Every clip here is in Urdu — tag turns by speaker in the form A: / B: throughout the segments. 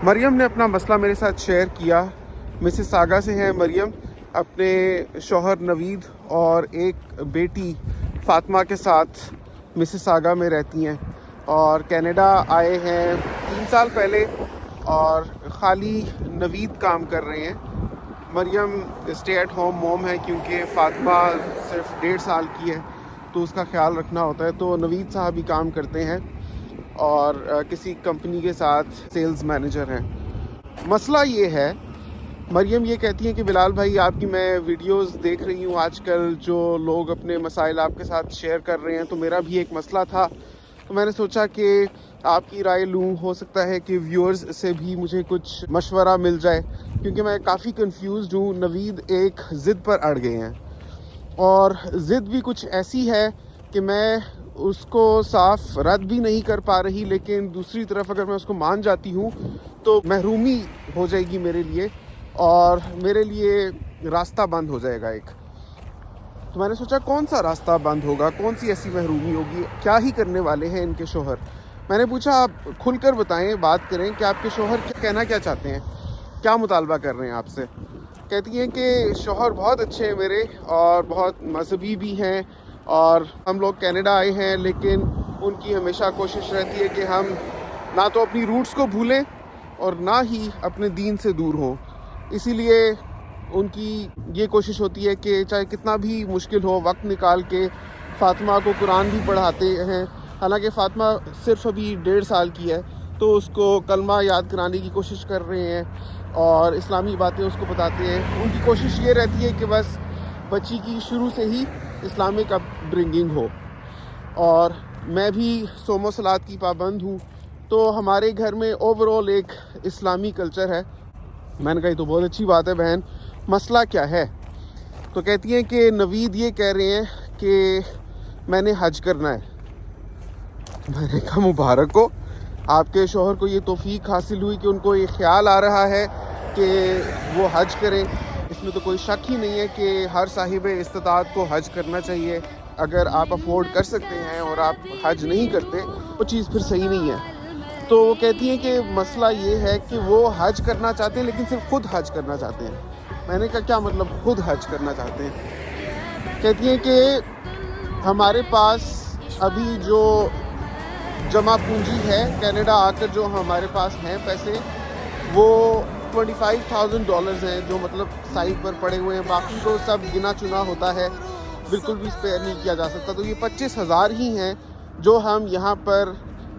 A: مریم نے اپنا مسئلہ میرے ساتھ شیئر کیا. مسز ساگا سے ہیں مریم، اپنے شوہر نوید اور ایک بیٹی فاطمہ کے ساتھ مسز ساگا میں رہتی ہیں اور کینیڈا آئے ہیں 3 سال پہلے اور خالی نوید کام کر رہے ہیں. مریم اسٹے ایٹ ہوم موم ہے کیونکہ فاطمہ صرف 1.5 سال کی ہے تو اس کا خیال رکھنا ہوتا ہے. تو نوید صاحب بھی کام کرتے ہیں اور کسی کمپنی کے ساتھ سیلز مینیجر ہیں. مسئلہ یہ ہے، مریم یہ کہتی ہیں کہ بلال بھائی آپ کی میں ویڈیوز دیکھ رہی ہوں آج کل، جو لوگ اپنے مسائل آپ کے ساتھ شیئر کر رہے ہیں، تو میرا بھی ایک مسئلہ تھا تو میں نے سوچا کہ آپ کی رائے لوں. ہو سکتا ہے کہ ویورز سے بھی مجھے کچھ مشورہ مل جائے کیونکہ میں کافی کنفیوزڈ ہوں. نوید ایک ضد پر اڑ گئے ہیں اور ضد بھی کچھ ایسی ہے کہ میں اس کو صاف رد بھی نہیں کر پا رہی، لیکن دوسری طرف اگر میں اس کو مان جاتی ہوں تو محرومی ہو جائے گی میرے لیے اور میرے لیے راستہ بند ہو جائے گا ایک. تو میں نے سوچا کون سا راستہ بند ہوگا، کون سی ایسی محرومی ہوگی، کیا ہی کرنے والے ہیں ان کے شوہر. میں نے پوچھا آپ کھل کر بتائیں، بات کریں کہ آپ کے شوہر کہنا کیا چاہتے ہیں، کیا مطالبہ کر رہے ہیں آپ سے. کہتی ہیں کہ شوہر بہت اچھے ہیں میرے اور بہت مذہبی بھی ہیں اور ہم لوگ کینیڈا آئے ہیں، لیکن ان کی ہمیشہ کوشش رہتی ہے کہ ہم نہ تو اپنی روٹس کو بھولیں اور نہ ہی اپنے دین سے دور ہوں. اسی لیے ان کی یہ کوشش ہوتی ہے کہ چاہے کتنا بھی مشکل ہو وقت نکال کے فاطمہ کو قرآن بھی پڑھاتے ہیں. حالانکہ فاطمہ صرف ابھی 1.5 سال کی ہے تو اس کو کلمہ یاد کرانے کی کوشش کر رہے ہیں اور اسلامی باتیں اس کو بتاتے ہیں. ان کی کوشش یہ رہتی ہے کہ بس بچی کی شروع سے ہی اسلامک اپ برنگنگ ہو. اور میں بھی صوم و صلات کی پابند ہوں تو ہمارے گھر میں اوور آل ایک اسلامی کلچر ہے. میں نے کہا یہ تو بہت اچھی بات ہے بہن، مسئلہ کیا ہے. تو کہتی ہیں کہ نوید یہ کہہ رہے ہیں کہ میں نے حج کرنا ہے. میں نے کہا مبارک ہو، آپ کے شوہر کو یہ توفیق حاصل ہوئی کہ ان کو یہ خیال آ رہا ہے کہ وہ حج کریں. اس میں تو کوئی شک ہی نہیں ہے کہ ہر صاحب استطاعت کو حج کرنا چاہیے. اگر آپ افورڈ کر سکتے ہیں اور آپ حج نہیں کرتے وہ چیز پھر صحیح نہیں ہے. تو وہ کہتی ہیں کہ مسئلہ یہ ہے کہ وہ حج کرنا چاہتے ہیں لیکن صرف خود حج کرنا چاہتے ہیں. میں نے کہا کیا مطلب خود حج کرنا چاہتے ہیں. کہتی ہیں کہ ہمارے پاس ابھی جو جمع پونجی ہے کینیڈا آ کر جو ہمارے پاس ہیں پیسے، وہ $25,000 ہیں جو مطلب سائٹ پر پڑے ہوئے ہیں. باقی تو سب گنا چنا ہوتا ہے، بالکل بھی اسپیئر نہیں کیا جا سکتا. تو یہ 25,000 ہی ہیں جو ہم یہاں پر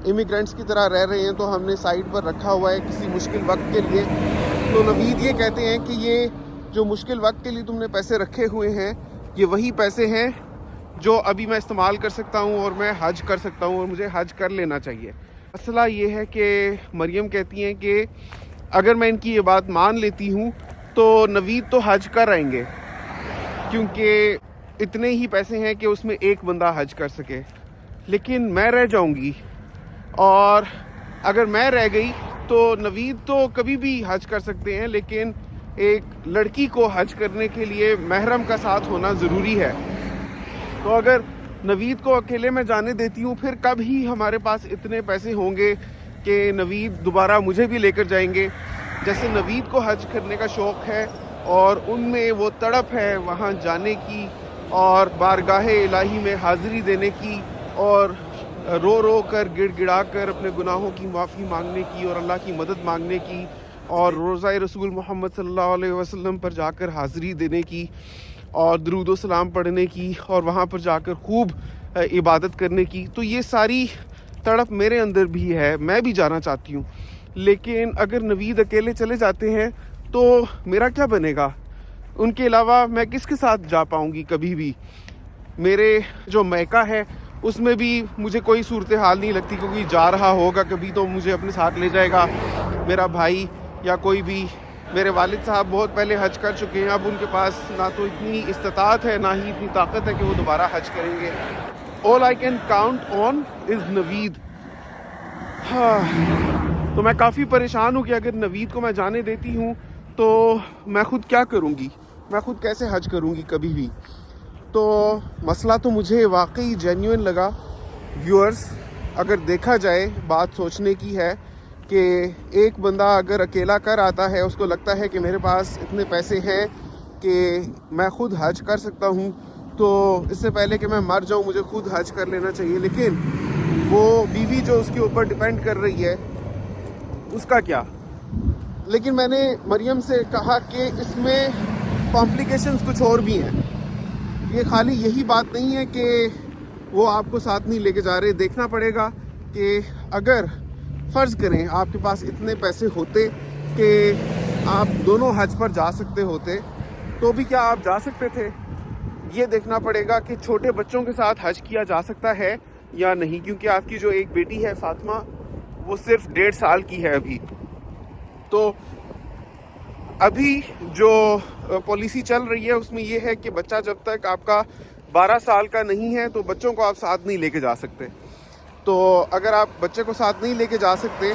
A: امیگرینٹس کی طرح رہ رہے ہیں تو ہم نے سائٹ پر رکھا ہوا ہے کسی مشکل وقت کے لیے. تو نوید یہ کہتے ہیں کہ یہ جو مشکل وقت کے لیے تم نے پیسے رکھے ہوئے ہیں یہ وہی پیسے ہیں جو ابھی میں استعمال کر سکتا ہوں اور میں حج کر سکتا ہوں اور مجھے حج کر لینا چاہیے. مسئلہ یہ ہے کہ مریم کہتی ہیں کہ اگر میں ان کی یہ بات مان لیتی ہوں تو نوید تو حج کر آئیں گے کیونکہ اتنے ہی پیسے ہیں کہ اس میں ایک بندہ حج کر سکے، لیکن میں رہ جاؤں گی. اور اگر میں رہ گئی تو نوید تو کبھی بھی حج کر سکتے ہیں، لیکن ایک لڑکی کو حج کرنے کے لیے محرم کا ساتھ ہونا ضروری ہے. تو اگر نوید کو اکیلے میں جانے دیتی ہوں پھر کب ہی ہمارے پاس اتنے پیسے ہوں گے کہ نوید دوبارہ مجھے بھی لے کر جائیں گے. جیسے نوید کو حج کرنے کا شوق ہے اور ان میں وہ تڑپ ہے وہاں جانے کی اور بارگاہ الہی میں حاضری دینے کی اور رو رو کر گڑ گڑا کر اپنے گناہوں کی معافی مانگنے کی اور اللہ کی مدد مانگنے کی اور روضہ رسول محمد صلی اللہ علیہ وسلم پر جا کر حاضری دینے کی اور درود و سلام پڑھنے کی اور وہاں پر جا کر خوب عبادت کرنے کی. تو یہ ساری تڑپ میرے اندر بھی ہے، میں بھی جانا چاہتی ہوں. لیکن اگر نوید اکیلے چلے جاتے ہیں تو میرا کیا بنے گا؟ ان کے علاوہ میں کس کے ساتھ جا پاؤں گی کبھی بھی؟ میرے جو میکہ ہے اس میں بھی مجھے کوئی صورتحال نہیں لگتی کیونکہ جا رہا ہوگا کبھی تو مجھے اپنے ساتھ لے جائے گا میرا بھائی یا کوئی بھی. میرے والد صاحب بہت پہلے حج کر چکے ہیں، اب ان کے پاس نہ تو اتنی استطاعت ہے نہ ہی اتنی طاقت ہے کہ وہ دوبارہ حج کریں گے. All I can count on is نوید. تو میں کافی پریشان ہوں کہ اگر نوید کو میں جانے دیتی ہوں تو میں خود کیا کروں گی، میں خود کیسے حج کروں گی کبھی بھی. تو مسئلہ تو مجھے واقعی جینیوئن لگا. ویورز، اگر دیکھا جائے بات سوچنے کی ہے کہ ایک بندہ اگر اکیلا کر آتا ہے، اس کو لگتا ہے کہ میرے پاس اتنے پیسے ہیں کہ میں خود حج کر سکتا ہوں، تو اس سے پہلے کہ میں مر جاؤں مجھے خود حج کر لینا چاہیے. لیکن وہ بیوی جو اس کے اوپر ڈیپینڈ کر رہی ہے اس کا کیا؟ لیکن میں نے مریم سے کہا کہ اس میں کمپلیکیشنز کچھ اور بھی ہیں. یہ خالی یہی بات نہیں ہے کہ وہ آپ کو ساتھ نہیں لے کے جا رہے. دیکھنا پڑے گا کہ اگر فرض کریں آپ کے پاس اتنے پیسے ہوتے کہ آپ دونوں حج پر جا سکتے ہوتے، تو بھی کیا آپ جا سکتے تھے؟ یہ دیکھنا پڑے گا کہ چھوٹے بچوں کے ساتھ حج کیا جا سکتا ہے یا نہیں، کیونکہ آپ کی جو ایک بیٹی ہے فاطمہ، وہ صرف 1.5 سال کی ہے ابھی. تو ابھی جو پالیسی چل رہی ہے اس میں یہ ہے کہ بچہ جب تک آپ کا 12 سال کا نہیں ہے تو بچوں کو آپ ساتھ نہیں لے کے جا سکتے. تو اگر آپ بچے کو ساتھ نہیں لے کے جا سکتے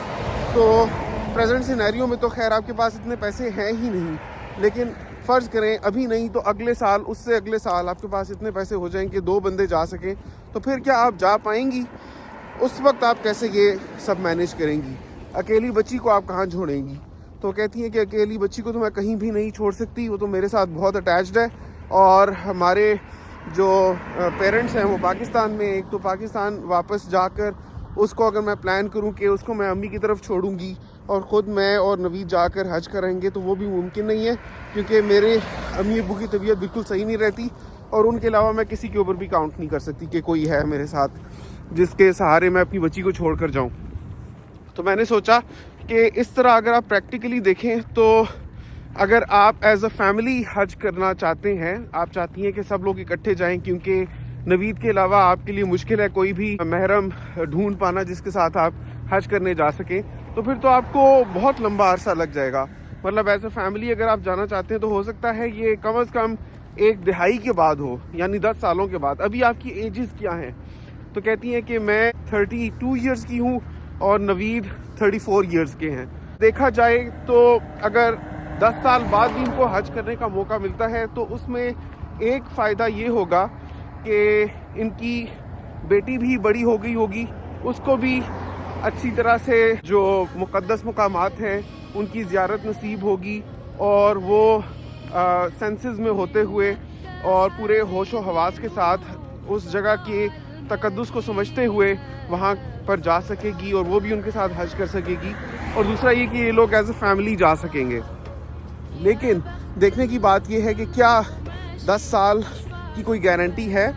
A: تو پریزنٹ سینیریو میں تو خیر آپ کے پاس اتنے پیسے ہیں ہی نہیں. لیکن فرض کریں ابھی نہیں تو اگلے سال، اس سے اگلے سال آپ کے پاس اتنے پیسے ہو جائیں کہ 2 بندے جا سکیں، تو پھر کیا آپ جا پائیں گی؟ اس وقت آپ کیسے یہ سب مینیج کریں گی؟ اکیلی بچی کو آپ کہاں چھوڑیں گی؟ تو کہتی ہیں کہ اکیلی بچی کو تو میں کہیں بھی نہیں چھوڑ سکتی، وہ تو میرے ساتھ بہت اٹیچڈ ہے. اور ہمارے جو پیرنٹس ہیں وہ پاکستان میں، ایک تو پاکستان واپس جا کر اس کو اگر میں پلان کروں کہ اس کو میں امی کی طرف چھوڑوں گی اور خود میں اور نوید جا کر حج کریں گے، تو وہ بھی ممکن نہیں ہے، کیونکہ میرے امی ابو کی طبیعت بالکل صحیح نہیں رہتی، اور ان کے علاوہ میں کسی کے اوپر بھی کاؤنٹ نہیں کر سکتی کہ کوئی ہے میرے ساتھ جس کے سہارے میں اپنی بچی کو چھوڑ کر جاؤں. تو میں نے سوچا کہ اس طرح اگر آپ پریکٹیکلی دیکھیں تو اگر آپ ایز اے فیملی حج کرنا چاہتے ہیں، آپ چاہتی ہیں کہ سب لوگ اکٹھے جائیں، کیونکہ نوید کے علاوہ آپ کے لیے مشکل ہے کوئی بھی محرم ڈھونڈ پانا جس کے ساتھ آپ حج کرنے جا سکیں، تو پھر تو آپ کو بہت لمبا عرصہ لگ جائے گا. مطلب ایز اے فیملی اگر آپ جانا چاہتے ہیں تو ہو سکتا ہے یہ کم از کم 1 دہائی کے بعد ہو، یعنی 10 سالوں کے بعد. ابھی آپ کی ایجز کیا ہیں؟ تو کہتی ہیں کہ میں 32 ایئرز کی ہوں اور نوید 34 ایئرز کے ہیں. دیکھا جائے تو اگر 10 سال بعد بھی ان کو حج کرنے کا موقع ملتا ہے تو اس میں ایک فائدہ یہ ہوگا کہ ان کی بیٹی بھی بڑی ہو گئی ہوگی، اس کو بھی اچھی طرح سے جو مقدس مقامات ہیں ان کی زیارت نصیب ہوگی، اور وہ سینسز میں ہوتے ہوئے اور پورے ہوش و حواس کے ساتھ اس جگہ کے تقدس کو سمجھتے ہوئے وہاں پر جا سکے گی، اور وہ بھی ان کے ساتھ حج کر سکے گی. اور دوسرا یہ کہ یہ لوگ ایز اے فیملی جا سکیں گے. لیکن دیکھنے کی بات یہ ہے کہ کیا 10 سال کی کوئی گارنٹی ہے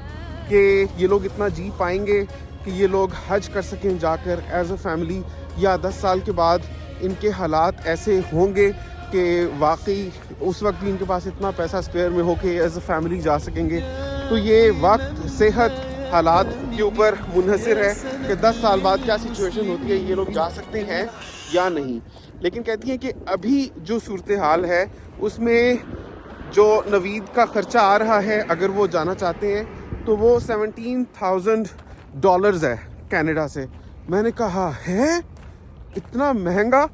A: کہ یہ لوگ اتنا جی پائیں گے کہ یہ لوگ حج کر سکیں جا کر ایز اے فیملی، یا 10 سال کے بعد ان کے حالات ایسے ہوں گے کہ واقعی اس وقت بھی ان کے پاس اتنا پیسہ اسپیئر میں ہو کہ ایز اے فیملی جا سکیں گے. تو یہ وقت، صحت، حالات کے اوپر منحصر ہے کہ 10 سال بعد کیا سچویشن ہوتی ہے، یہ لوگ جا سکتے ہیں یا نہیں. لیکن کہتی ہیں کہ ابھی جو صورتحال ہے اس میں جو نوید کا خرچہ آ رہا ہے اگر وہ جانا چاہتے ہیں تو وہ $17,000 ہے کینیڈا سے. میں نے کہا ہے اتنا مہنگا؟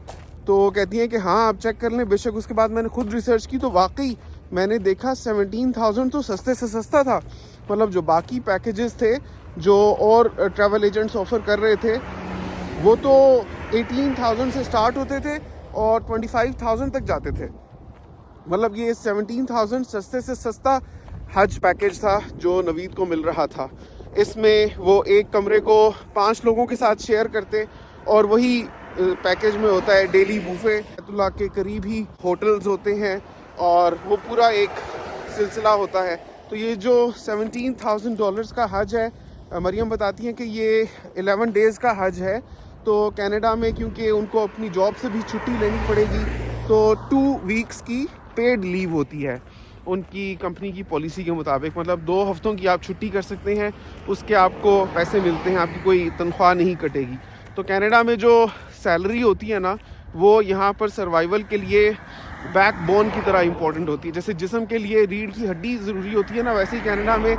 A: تو کہتی ہیں کہ ہاں آپ چیک کر لیں. بے شک اس کے بعد میں نے خود ریسرچ کی تو واقعی میں نے دیکھا 17,000 تو سستے سے سستا تھا. مطلب جو باقی پیکیجز تھے جو اور ٹریول ایجنٹس آفر کر رہے تھے وہ تو 18,000 سے سٹارٹ ہوتے تھے اور 25,000 تک جاتے تھے. مطلب یہ 17,000 سستے سے سستا حج پیکیج تھا جو نوید کو مل رہا تھا. اس میں وہ ایک کمرے کو 5 لوگوں کے ساتھ شیئر کرتے، اور وہی پیکیج میں ہوتا ہے ڈیلی بوفے، بیت اللہ کے قریب ہی ہوٹلز ہوتے ہیں، اور وہ پورا ایک سلسلہ ہوتا ہے. تو یہ جو $17,000 کا حج ہے، مریم بتاتی ہیں کہ یہ 11 ڈیز کا حج ہے. تو کینیڈا میں کیونکہ ان کو اپنی جاب سے بھی چھٹی لینی پڑے گی تو 2 ویکس کی پیڈ لیو ہوتی ہے ان کی کمپنی کی پالیسی کے مطابق. مطلب 2 ہفتوں کی آپ چھٹی کر سکتے ہیں، اس کے آپ کو پیسے ملتے ہیں، آپ کی کوئی تنخواہ نہیں کٹے گی. تو کینیڈا میں جو سیلری ہوتی ہے نا وہ یہاں پر سروائیول کے لیے بیک بون کی طرح امپورٹنٹ ہوتی ہے. جیسے جسم کے لیے ریڑھ کی ہڈی ضروری ہوتی ہے نا، ویسے ہی کینیڈا میں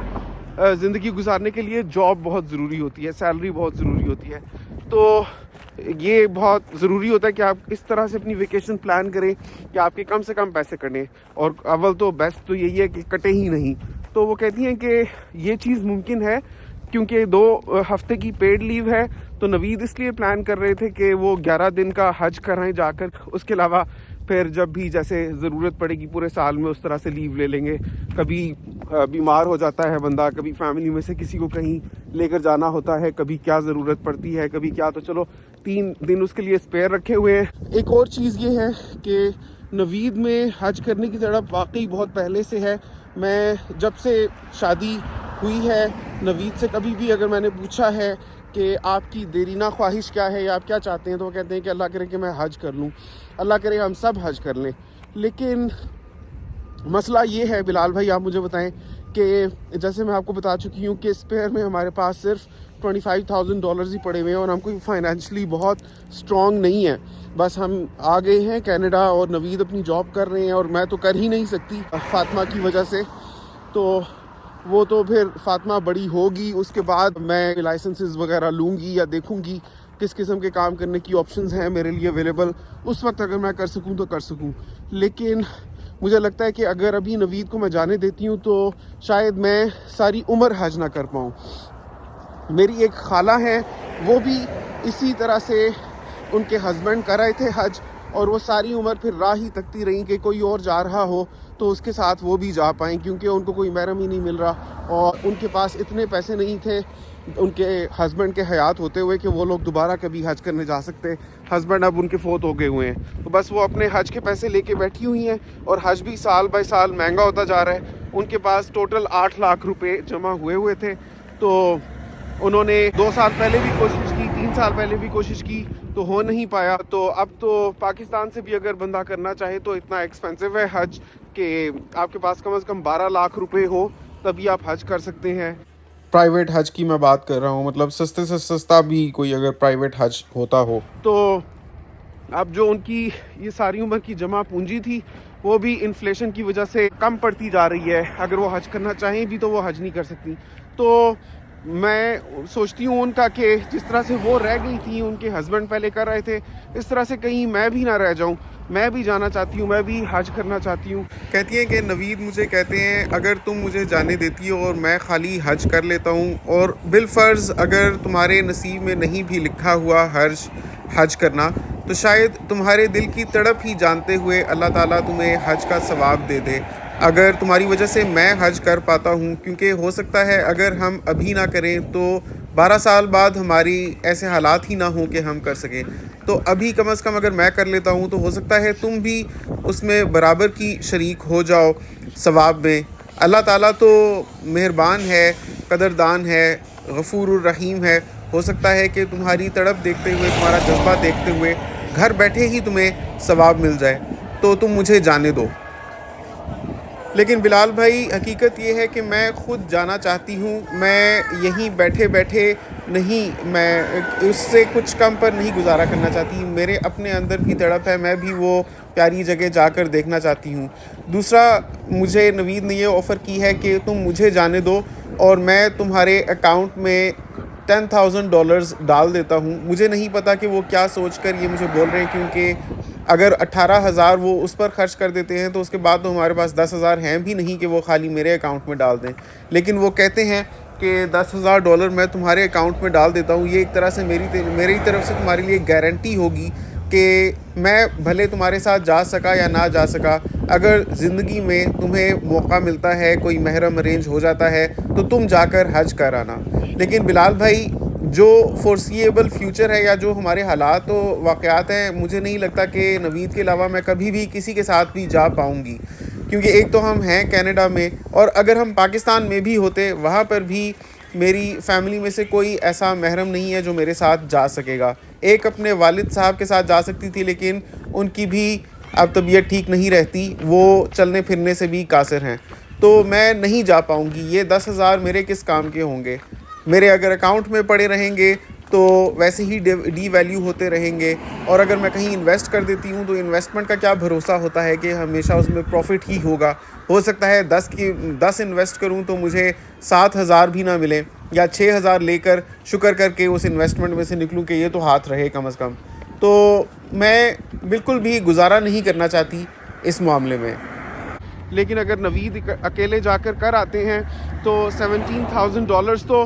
A: زندگی گزارنے کے لیے جاب بہت ضروری ہوتی ہے، سیلری بہت ضروری ہوتی ہے. تو یہ بہت ضروری ہوتا ہے کہ آپ اس طرح سے اپنی ویکیشن پلان کریں کہ آپ کے کم سے کم پیسے کٹیں، اور اول تو بیسٹ تو یہی ہے کہ کٹے ہی نہیں. تو وہ کہتی ہیں کہ یہ چیز ممکن ہے کیونکہ 2 ہفتے کی پیڈ لیو ہے تو نوید اس لیے پلان کر رہے تھے کہ وہ 11 دن کا حج کریں جا کر. اس کے علاوہ پھر جب بھی جیسے ضرورت پڑے گی پورے سال میں اس طرح سے لیو لے لیں گے. کبھی بیمار ہو جاتا ہے بندہ, کبھی فیملی میں سے کسی کو کہیں لے کر جانا ہوتا ہے, کبھی کیا ضرورت پڑتی ہے, کبھی کیا, تو چلو 3 دن اس کے لیے اسپیئر رکھے ہوئے ہیں. ایک اور چیز یہ ہے کہ نوید میں حج کرنے کی تڑپ واقعی بہت پہلے سے ہے. میں جب سے شادی ہوئی ہے نوید سے کبھی بھی اگر میں نے پوچھا ہے کہ آپ کی دیرینہ خواہش کیا ہے یا آپ کیا چاہتے ہیں, تو وہ کہتے ہیں کہ اللہ کرے کہ میں حج کر لوں, اللہ کرے ہم سب حج کر لیں. لیکن مسئلہ یہ ہے بلال بھائی, آپ مجھے بتائیں کہ جیسے میں آپ کو بتا چکی ہوں کہ اسپیئر میں ہمارے پاس صرف $25,000 ہی پڑے ہوئے ہیں اور ہم کوئی فائنینشلی بہت اسٹرانگ نہیں ہیں. بس ہم آ گئے ہیں کینیڈا اور نوید اپنی جاب کر رہے ہیں اور میں تو کر ہی نہیں سکتی فاطمہ کی وجہ سے. تو وہ تو پھر فاطمہ بڑی ہوگی, اس کے بعد میں لائسنسز وغیرہ لوں گی یا دیکھوں گی کس قسم کے کام کرنے کی آپشنز ہیں میرے لیے اویلیبل. اس وقت اگر میں کر سکوں تو کر سکوں. لیکن مجھے لگتا ہے کہ اگر ابھی نوید کو میں جانے دیتی ہوں تو شاید میں ساری عمر حج نہ کر پاؤں. میری ایک خالہ ہیں, وہ بھی اسی طرح سے ان کے ہسبینڈ کر رہے تھے حج, اور وہ ساری عمر پھر راہ ہی تکتی رہیں کہ کوئی اور جا رہا ہو تو اس کے ساتھ وہ بھی جا پائیں, کیونکہ ان کو کوئی محرم ہی نہیں مل رہا اور ان کے پاس اتنے پیسے نہیں تھے ان کے ہسبینڈ کے حیات ہوتے ہوئے کہ وہ لوگ دوبارہ کبھی حج کرنے جا سکتے. ہسبینڈ اب ان کے فوت ہو گئے ہوئے ہیں, تو بس وہ اپنے حج کے پیسے لے کے بیٹھی ہوئی ہیں, اور حج بھی سال بائی سال مہنگا ہوتا جا رہا ہے. ان کے پاس ٹوٹل 8 لاکھ روپے جمع ہوئے تھے, تو انہوں نے 2 سال پہلے بھی کوشش کی, 3 سال پہلے بھی کوشش کی, تو ہو نہیں پایا. تو اب تو پاکستان سے بھی اگر بندہ کرنا چاہے تو اتنا ایکسپینسو ہے حج کہ آپ کے پاس کم از کم 12 لاکھ روپے ہو تبھی آپ حج کر سکتے ہیں. پرائیویٹ حج کی میں بات کر رہا ہوں, مطلب سستے سے سستا بھی کوئی اگر پرائیویٹ حج ہوتا ہو. تو اب جو ان کی یہ ساری عمر کی جمع پونجی تھی وہ بھی انفلیشن کی وجہ سے کم پڑتی جا رہی ہے. اگر وہ حج کرنا چاہیں بھی تو وہ حج نہیں کر سکتی. تو میں سوچتی ہوں ان کا کہ جس طرح سے وہ رہ گئی تھیں, ان کے ہسبینڈ پہلے کر رہے تھے, اس طرح سے کہیں میں بھی نہ رہ جاؤں. میں بھی جانا چاہتی ہوں, میں بھی حج کرنا چاہتی ہوں. کہتی ہیں کہ نوید مجھے کہتے ہیں اگر تم مجھے جانے دیتی ہو اور میں خالی حج کر لیتا ہوں, اور بالفرض اگر تمہارے نصیب میں نہیں بھی لکھا ہوا حج کرنا, تو شاید تمہارے دل کی تڑپ ہی جانتے ہوئے اللہ تعالیٰ تمہیں حج کا ثواب دے دے اگر تمہاری وجہ سے میں حج کر پاتا ہوں. کیونکہ ہو سکتا ہے اگر ہم ابھی نہ کریں تو 12 سال بعد ہماری ایسے حالات ہی نہ ہوں کہ ہم کر سکیں. تو ابھی کم از کم اگر میں کر لیتا ہوں تو ہو سکتا ہے تم بھی اس میں برابر کی شریک ہو جاؤ ثواب میں. اللہ تعالیٰ تو مہربان ہے, قدردان ہے, غفور الرحیم ہے. ہو سکتا ہے کہ تمہاری تڑپ دیکھتے ہوئے, تمہارا جذبہ دیکھتے ہوئے گھر بیٹھے ہی تمہیں ثواب مل جائے, تو تم مجھے جانے دو. لیکن بلال بھائی حقیقت یہ ہے کہ میں خود جانا چاہتی ہوں. میں یہیں بیٹھے بیٹھے نہیں, میں اس سے کچھ کم پر نہیں گزارا کرنا چاہتی. میرے اپنے اندر بھی تڑپ ہے, میں بھی وہ پیاری جگہ جا کر دیکھنا چاہتی ہوں. دوسرا, مجھے نوید نے یہ آفر کی ہے کہ تم مجھے جانے دو اور میں تمہارے اکاؤنٹ میں $10,000 ڈال دیتا ہوں. مجھے نہیں پتا کہ وہ کیا سوچ کر یہ مجھے بول رہے ہیں, کیونکہ اگر 18,000 وہ اس پر خرچ کر دیتے ہیں تو اس کے بعد تو ہمارے پاس 10,000 ہیں بھی نہیں کہ وہ خالی میرے اکاؤنٹ میں ڈال دیں. لیکن وہ کہتے ہیں کہ $10,000 میں تمہارے اکاؤنٹ میں ڈال دیتا ہوں. یہ ایک طرح سے میری طرف سے تمہارے لیے گارنٹی ہوگی کہ میں بھلے تمہارے ساتھ جا سکا یا نہ جا سکا, اگر زندگی میں تمہیں موقع ملتا ہے, کوئی محرم ارینج ہو جاتا ہے, تو تم جا کر حج کر آنا. لیکن بلال بھائی جو فورسیبل فیوچر ہے یا جو ہمارے حالات و واقعات ہیں, مجھے نہیں لگتا کہ نوید کے علاوہ میں کبھی بھی کسی کے ساتھ بھی جا پاؤں گی. کیونکہ ایک تو ہم ہیں کینیڈا میں, اور اگر ہم پاکستان میں بھی ہوتے وہاں پر بھی میری فیملی میں سے کوئی ایسا محرم نہیں ہے جو میرے ساتھ جا سکے گا. ایک اپنے والد صاحب کے ساتھ جا سکتی تھی, لیکن ان کی بھی اب طبیعت ٹھیک نہیں رہتی, وہ چلنے پھرنے سے بھی قاصر ہیں, تو میں نہیں جا پاؤں گی. یہ 10,000 میرے کس کام کے ہوں گے؟ میرے اگر اکاؤنٹ میں پڑے رہیں گے تو ویسے ہی ڈی ویلیو ہوتے رہیں گے, اور اگر میں کہیں انویسٹ کر دیتی ہوں تو انویسٹمنٹ کا کیا بھروسہ ہوتا ہے کہ ہمیشہ اس میں پروفٹ ہی ہوگا. ہو سکتا ہے 10 انویسٹ کروں تو مجھے 7,000 بھی نہ ملے, یا 6,000 لے کر شکر کر کے اس انویسٹمنٹ میں سے نکلوں کہ یہ تو ہاتھ رہے کم از کم. تو میں بالکل بھی گزارا نہیں کرنا چاہتی اس معاملے میں. لیکن اگر نوید اکیلے جا کر آتے ہیں تو $17,000 تو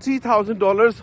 A: $3,000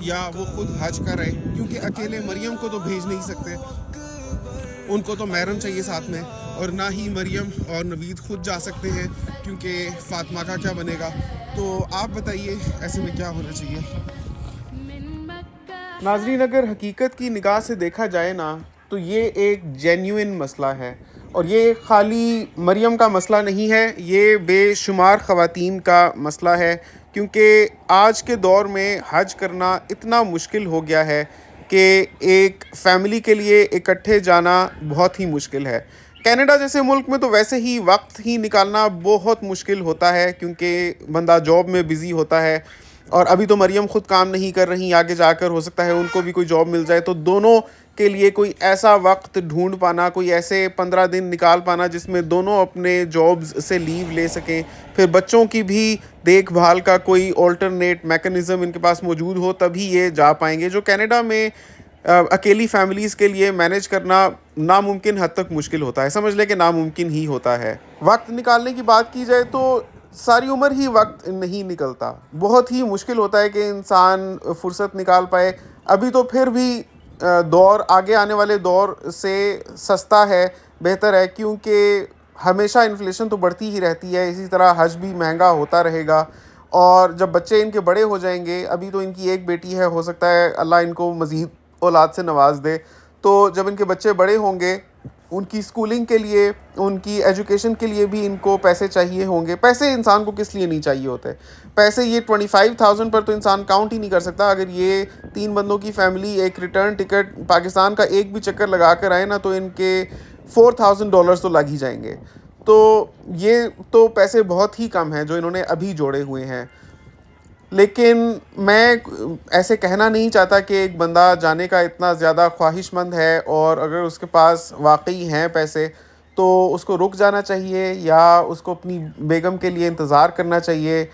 A: یا وہ خود حج کر رہے، کیونکہ اکیلے مریم کو تو بھیج نہیں سکتے، ان کو تو محرم چاہیے ساتھ میں، اور نہ ہی مریم اور نوید خود جا سکتے ہیں کیونکہ فاطمہ کا کیا بنے گا. تو آپ بتائیے ایسے میں کیا ہونا چاہیے. ناظرین، اگر حقیقت کی نگاہ سے دیکھا جائے نا تو یہ ایک جینیوئن مسئلہ ہے، اور یہ خالی مریم کا مسئلہ نہیں ہے، یہ بے شمار خواتین کا مسئلہ ہے، کیونکہ آج کے دور میں حج کرنا اتنا مشکل ہو گیا ہے کہ ایک فیملی کے لیے اکٹھے جانا بہت ہی مشکل ہے. کینیڈا جیسے ملک میں تو ویسے ہی وقت ہی نکالنا بہت مشکل ہوتا ہے، کیونکہ بندہ جاب میں بزی ہوتا ہے، اور ابھی تو مریم خود کام نہیں کر رہی، آگے جا کر ہو سکتا ہے ان کو بھی کوئی جاب مل جائے، تو دونوں کے لیے کوئی ایسا وقت ڈھونڈ پانا، کوئی ایسے 15 دن نکال پانا جس میں دونوں اپنے جابز سے لیو لے سکیں، پھر بچوں کی بھی دیکھ بھال کا کوئی آلٹرنیٹ میکنزم ان کے پاس موجود ہو، تبھی یہ جا پائیں گے، جو کینیڈا میں اکیلی فیملیز کے لیے مینیج کرنا ناممکن حد تک مشکل ہوتا ہے. سمجھ لیں کہ ناممکن ہی ہوتا ہے. وقت نکالنے کی بات کی جائے تو ساری عمر ہی وقت نہیں نکلتا، بہت ہی مشکل ہوتا ہے کہ انسان فرصت نکال پائے. ابھی تو پھر بھی دور آگے آنے والے دور سے سستا ہے، بہتر ہے، کیونکہ ہمیشہ انفلیشن تو بڑھتی ہی رہتی ہے، اسی طرح حج بھی مہنگا ہوتا رہے گا. اور جب بچے ان کے بڑے ہو جائیں گے، ابھی تو ان کی ایک بیٹی ہے، ہو سکتا ہے اللہ ان کو مزید اولاد سے نواز دے، تو جب ان کے بچے بڑے ہوں گے، ان کی سکولنگ کے لیے، ان کی ایجوکیشن کے لیے بھی ان کو پیسے چاہیے ہوں گے. پیسے انسان کو کس لیے نہیں چاہیے ہوتے؟ پیسے یہ 25,000 پر تو انسان کاؤنٹ ہی نہیں کر سکتا. اگر یہ 3 بندوں کی فیملی ایک ریٹرن ٹکٹ پاکستان کا ایک بھی چکر لگا کر آئے نا، تو ان کے $4,000 تو لگ ہی جائیں گے. تو یہ تو پیسے بہت ہی کم ہیں جو انہوں نے ابھی جوڑے ہوئے ہیں. لیکن میں ایسے کہنا نہیں چاہتا کہ ایک بندہ جانے کا اتنا زیادہ خواہش مند ہے، اور اگر اس کے پاس واقعی ہیں پیسے تو اس کو رک جانا چاہیے یا اس کو اپنی بیگم کے لیے انتظار کرنا چاہیے.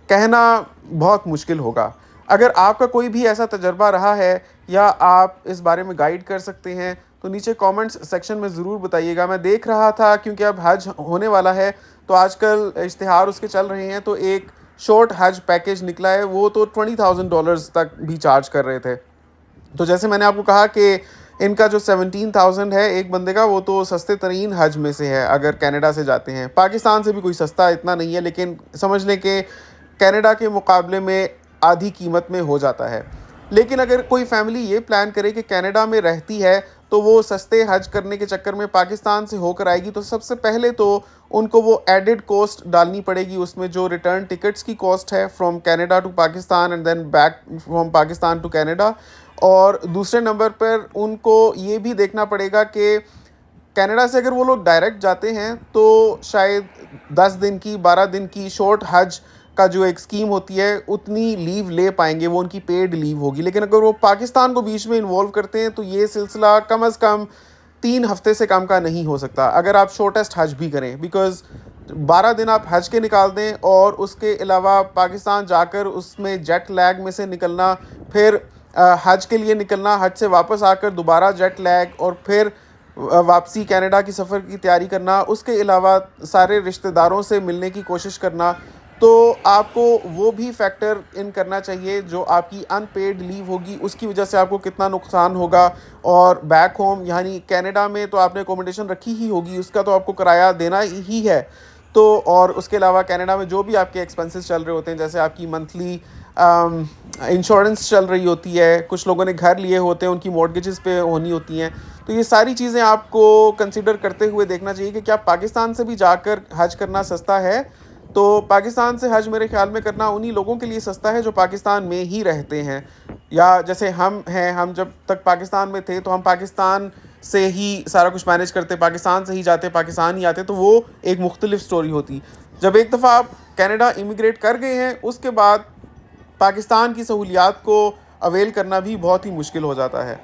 A: کہنا بہت مشکل ہوگا. اگر آپ کا کوئی بھی ایسا تجربہ رہا ہے یا آپ اس بارے میں گائیڈ کر سکتے ہیں تو نیچے کامنٹس سیکشن میں ضرور بتائیے گا. میں دیکھ رہا تھا کیونکہ اب حج ہونے والا ہے تو آج کل اشتہار اس کے چل رہے ہیں، تو ایک شارٹ حج پیکیج نکلا ہے، وہ تو $20,000 تک بھی چارج کر رہے تھے. تو جیسے میں نے آپ کو کہا کہ ان کا جو 17,000 ہے ایک بندے کا، وہ تو سستے ترین حج میں سے ہے اگر کینیڈا سے جاتے ہیں. پاکستان سے بھی کوئی سستا اتنا نہیں ہے، لیکن سمجھ لیں کہ کینیڈا کے مقابلے میں آدھی قیمت میں ہو جاتا ہے. لیکن اگر کوئی فیملی یہ پلان کرے کہ کینیڈا میں رہتی ہے تو وہ سستے حج کرنے کے چکر میں پاکستان سے ہو کر آئے گی، تو سب سے پہلے تو ان کو وہ ایڈڈ کوسٹ ڈالنی پڑے گی، اس میں جو ریٹرن ٹکٹس کی کوسٹ ہے from Canada to Pakistan and then back from Pakistan to Canada. اور دوسرے نمبر پر ان کو یہ بھی دیکھنا پڑے گا کہ کینیڈا سے اگر وہ لوگ ڈائریکٹ جاتے ہیں تو شاید 10 دن کی 12 دن کی شارٹ حج کا جو ایک اسکیم ہوتی ہے اتنی لیو لے پائیں گے، وہ ان کی پیڈ لیو ہوگی. لیکن اگر وہ پاکستان کو بیچ میں انوالو کرتے ہیں تو یہ سلسلہ کم از کم 3 ہفتے سے کم کا نہیں ہو سکتا اگر آپ شارٹیسٹ حج بھی کریں، بیکاز 12 دن آپ حج کے نکال دیں اور اس کے علاوہ پاکستان جا کر اس میں جیٹ لیگ میں سے نکلنا، پھر حج کے لیے نکلنا، حج سے واپس آ کر دوبارہ جیٹ لیگ، اور پھر واپسی کینیڈا کی سفر کی تیاری کرنا، اس کے علاوہ سارے رشتہ داروں سے ملنے کی کوشش کرنا، تو آپ کو وہ بھی فیکٹر ان کرنا چاہیے جو آپ کی ان پیڈ لیو ہوگی، اس کی وجہ سے آپ کو کتنا نقصان ہوگا. اور بیک ہوم یعنی کینیڈا میں تو آپ نے اکوموڈیشن رکھی ہی ہوگی، اس کا تو آپ کو کرایہ دینا ہی ہے. تو اور اس کے علاوہ کینیڈا میں جو بھی آپ کے ایکسپنسز چل رہے ہوتے ہیں، جیسے آپ کی منتھلی انشورنس چل رہی ہوتی ہے، کچھ لوگوں نے گھر لیے ہوتے ہیں، ان کی مورگیجز پہ ہونی ہوتی ہیں، تو یہ ساری چیزیں آپ کو کنسیڈر کرتے ہوئے دیکھنا چاہیے کہ کیا پاکستان سے بھی جا کر حج کرنا سستا ہے. تو پاکستان سے حج میرے خیال میں کرنا انہی لوگوں کے لیے سستا ہے جو پاکستان میں ہی رہتے ہیں، یا جیسے ہم ہیں، ہم جب تک پاکستان میں تھے تو ہم پاکستان سے ہی سارا کچھ مینیج کرتے، پاکستان سے ہی جاتے، پاکستان ہی آتے، تو وہ ایک مختلف سٹوری ہوتی. جب ایک دفعہ آپ کینیڈا امیگریٹ کر گئے ہیں، اس کے بعد پاکستان کی سہولیات کو اویل کرنا بھی بہت ہی مشکل ہو جاتا ہے.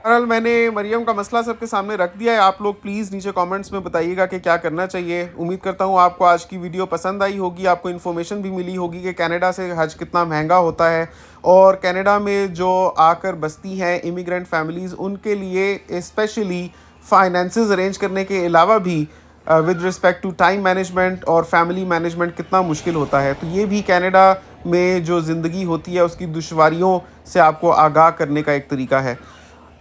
A: بہرحال میں نے مریم کا مسئلہ سب کے سامنے رکھ دیا ہے. آپ لوگ پلیز نیچے کامنٹس میں بتائیے گا کہ کیا کرنا چاہیے. امید کرتا ہوں آپ کو آج کی ویڈیو پسند آئی ہوگی، آپ کو انفارمیشن بھی ملی ہوگی کہ کینیڈا سے حج کتنا مہنگا ہوتا ہے، اور کینیڈا میں جو آ کر بستی ہیں امیگرینٹ فیملیز، ان کے لیے اسپیشلی فائنینسز ارینج کرنے کے علاوہ بھی with respect to time management اور فیملی مینجمنٹ کتنا مشکل ہوتا ہے. تو یہ بھی کینیڈا میں جو زندگی ہوتی ہے اس کی دشواریوں سے آپ کو آگاہ کرنے کا ایک طریقہ ہے.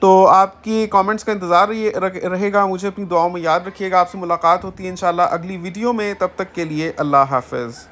A: تو آپ کی کامنٹس کا انتظار رہے گا. مجھے اپنی دعاؤں میں یاد رکھیے گا. آپ سے ملاقات ہوتی ہے انشاءاللہ اگلی ویڈیو میں. تب تک کے لیے اللہ حافظ.